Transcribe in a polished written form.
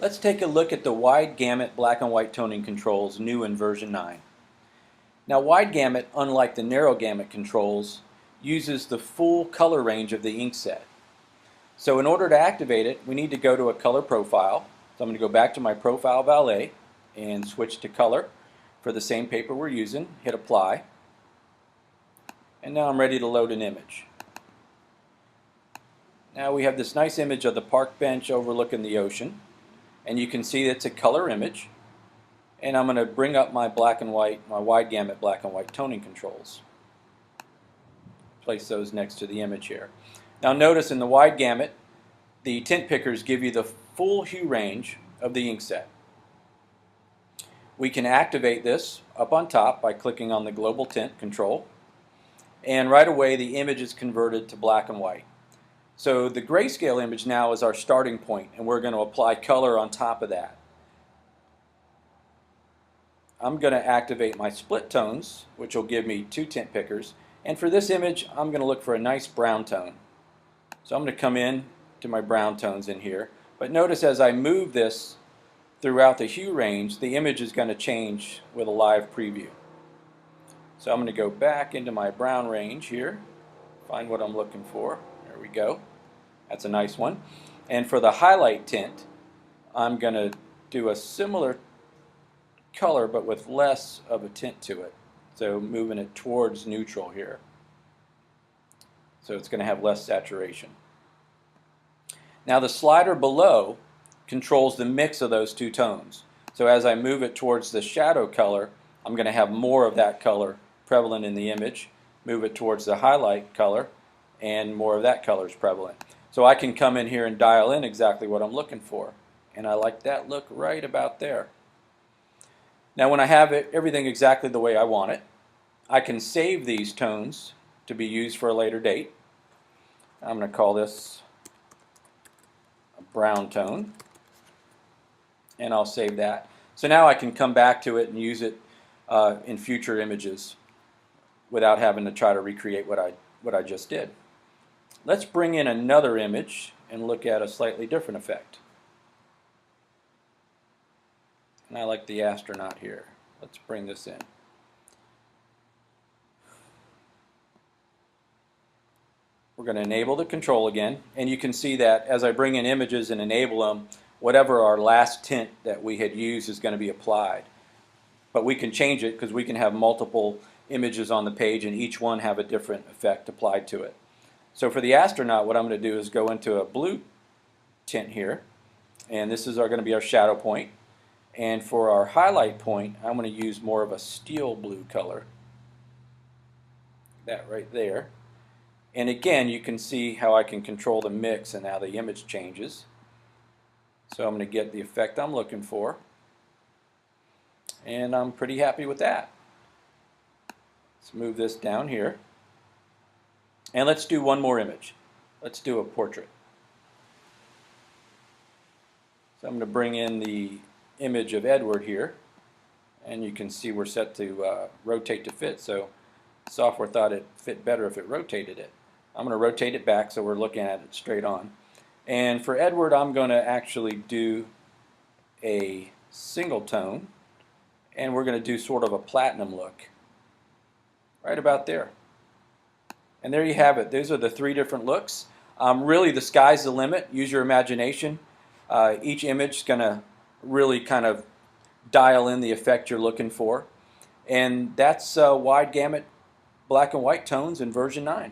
Let's take a look at the wide gamut black and white toning controls new in version 9. Now wide gamut, unlike the narrow gamut controls, uses the full color range of the ink set. So in order to activate it, we need to go to a color profile. So I'm going to go back to my profile valet and switch to color for the same paper we're using, hit apply, and now I'm ready to load an image. Now we have this nice image of the park bench overlooking the ocean. And you can see it's a color image, and I'm going to bring up my black and white, my wide gamut black and white toning controls. Place those next to the image here. Now notice in the wide gamut, the tint pickers give you the full hue range of the ink set. We can activate this up on top by clicking on the global tint control, and right away the image is converted to black and white. So the grayscale image now is our starting point, and we're going to apply color on top of that. I'm going to activate my split tones, which will give me 2 tint pickers. And for this image, I'm going to look for a nice brown tone. So I'm going to come in to my brown tones in here. But notice as I move this throughout the hue range, the image is going to change with a live preview. So I'm going to go back into my brown range here, find what I'm looking for. There we go. That's a nice one. And for the highlight tint, I'm going to do a similar color but with less of a tint to it. So moving it towards neutral here. So it's going to have less saturation. Now the slider below controls the mix of those 2 tones. So as I move it towards the shadow color, I'm going to have more of that color prevalent in the image. Move it towards the highlight color, and more of that color is prevalent. So I can come in here and dial in exactly what I'm looking for. And I like that look right about there. Now when I have everything exactly the way I want it, I can save these tones to be used for a later date. I'm going to call this a brown tone, and I'll save that. So now I can come back to it and use it in future images without having to try to recreate what I just did. Let's bring in another image and look at a slightly different effect. And I like the astronaut here. Let's bring this in. We're going to enable the control again, and you can see that as I bring in images and enable them, whatever our last tint that we had used is going to be applied. But we can change it because we can have multiple images on the page and each one have a different effect applied to it. So for the astronaut, what I'm going to do is go into a blue tint here, and this is going to be our shadow point. And for our highlight point, I'm going to use more of a steel blue color. That right there. And again, you can see how I can control the mix and how the image changes. So I'm going to get the effect I'm looking for. And I'm pretty happy with that. Let's move this down here. And let's do one more image. Let's do a portrait. So I'm going to bring in the image of Edward here. And you can see we're set to rotate to fit. So software thought it fit better if it rotated it. I'm going to rotate it back so we're looking at it straight on. And for Edward, I'm going to actually do a single tone. And we're going to do sort of a platinum look. Right about there. And there you have it. Those are the 3 different looks. Really, the sky's the limit. Use your imagination. Each image is going to really kind of dial in the effect you're looking for. And that's wide gamut black and white tones in version 9.